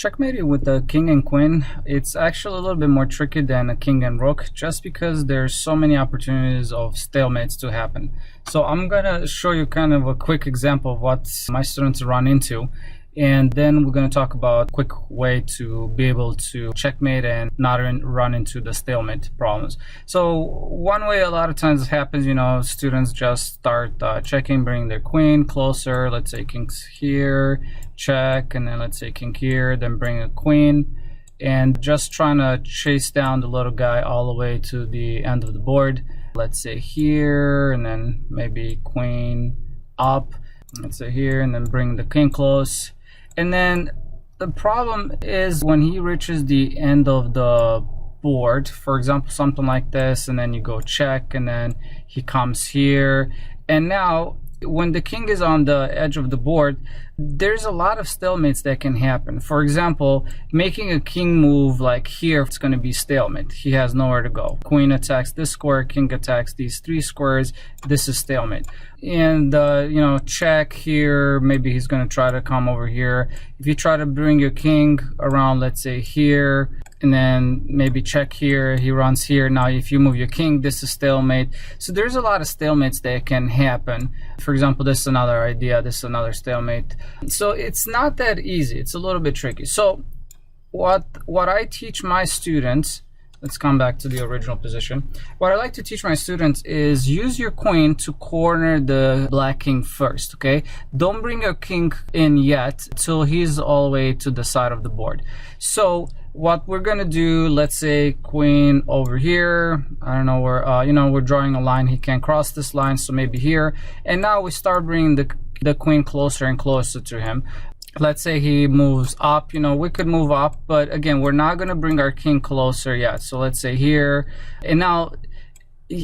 Checkmating with the king and queen, it's actually a little bit more tricky than a king and rook, just because there's so many opportunities of stalemates to happen. So I'm gonna show you kind of a quick example of what my students run into, and then we're going to talk about a quick way to be able to checkmate and not run into the stalemate problems. So one way a lot of times it happens, students just start checking, bring their queen closer. Let's say king's here, check, and then let's say king here, then bring a queen, and just trying to chase down the little guy all the way to the end of the board. Let's say here, and then maybe queen up. Let's say here, and then bring the king close. And then the problem is when he reaches the end of the board, for example, something like this, and then you go check, and then he comes here. And now when the king is on the edge of the board, there's a lot of stalemates that can happen. For example, making a king move like here, it's going to be stalemate. He has nowhere to go. Queen attacks this square, king attacks these three squares. This is stalemate. And check here, maybe he's going to try to come over here. If you try to bring your king around, let's say here, and then maybe check here, he runs here. Now if you move your king, this is stalemate. So there's a lot of stalemates that can happen. For example, this is another idea, this is another stalemate. So it's not that easy, it's a little bit tricky. So what I teach my students, let's come back to the original position. What I like to teach my students is use your queen to corner the black king first, okay? Don't bring your king in yet till he's all the way to the side of the board. So what we're gonna do, let's say queen over here, I don't know where, we're drawing a line, he can't cross this line, so maybe here. And now we start bringing the queen closer and closer to him. Let's say he moves up, we could move up, but again, we're not going to bring our king closer yet. So let's say here, and now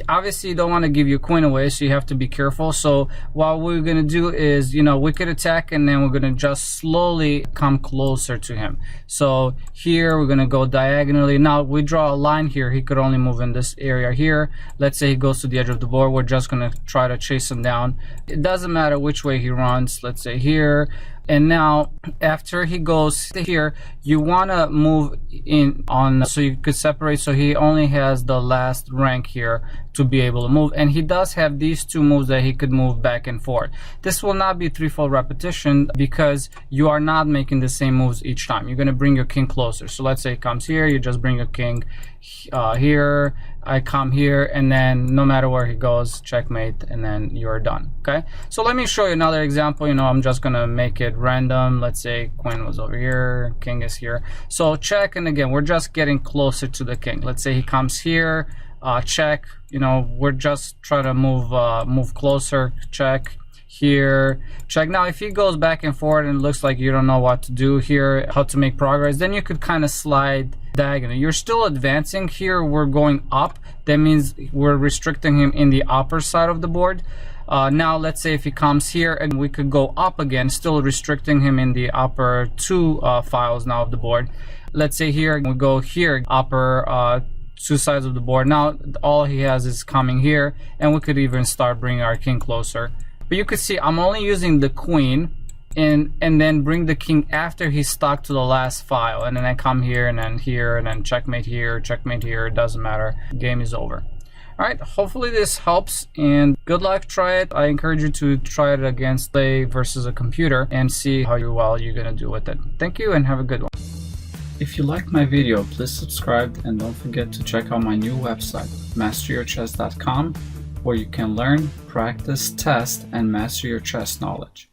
obviously you don't want to give your queen away, so you have to be careful. So what we're going to do is, we could attack, and then we're going to just slowly come closer to him. So here we're going to go diagonally. Now we draw a line here, he could only move in this area here. Let's say he goes to the edge of the board, we're just going to try to chase him down. It doesn't matter which way he runs. Let's say here. And now after he goes here, you want to move in on, so you could separate, so he only has the last rank here to be able to move. And he does have these two moves that he could move back and forth. This will not be threefold repetition because you are not making the same moves each time. You're going to bring your king closer. So let's say it comes here, you just bring your king here, I come here, and then no matter where he goes, checkmate, and then you're done. Okay, so let me show you another example. I'm just gonna make it random. Let's say queen was over here, king is here, so check, and again we're just getting closer to the king. Let's say he comes here, check, we're just trying to move closer, check here, check. Now if he goes back and forth and it looks like you don't know what to do here, how to make progress, then you could kind of slide diagonal. You're still advancing. Here we're going up, that means we're restricting him in the upper side of the board. Now let's say if he comes here, and we could go up again, still restricting him in the upper two files now of the board. Let's say here we go here, upper two sides of the board. Now all he has is coming here, and we could even start bringing our king closer. But you could see I'm only using the queen and then bring the king after he's stuck to the last file, and then I come here, and then checkmate here, it doesn't matter, game is over. All right, hopefully this helps, and good luck, try it. I encourage you to try it against play versus a computer and see how well you're gonna do with it. Thank you and have a good one. If you liked my video, please subscribe, and don't forget to check out my new website, masteryourchess.com, where you can learn, practice, test, and master your chess knowledge.